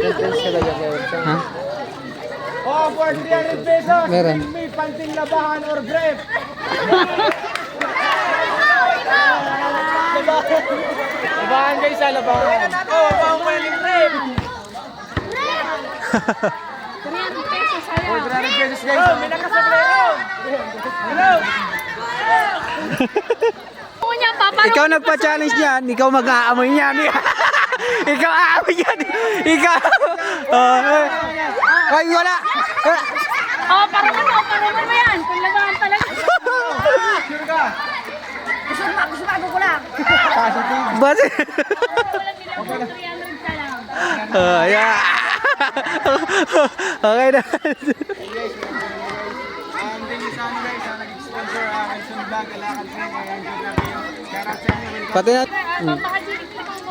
Ha? Oh, for 300 pesos, Meron. bring me panting labahan or grape. Labahan guys, labahan. Oh, labahan ko yung grape. 300 pesos sa'yo. Oh, 300 pesos guys. Oh, may nakasablero. Hello. Ako niya, paparong. Ikaw nagpa-challenge niyan, ikaw mag-aamoy niyan. Ikaw aamoy niyan. Ikaw. Ay, wala. Oh, parangan mo yan. Kung labahan talaga. Sure ka? Gusto ko lang. Basi. Walang bilang 300 ka lang. Yeah. Okay na. Thank you sa guys, nag-sponsor Wilson Vlog, Alakad Trek, ayan, shout out sa inyo, welcome. Pati na. Papakajirik lang ako.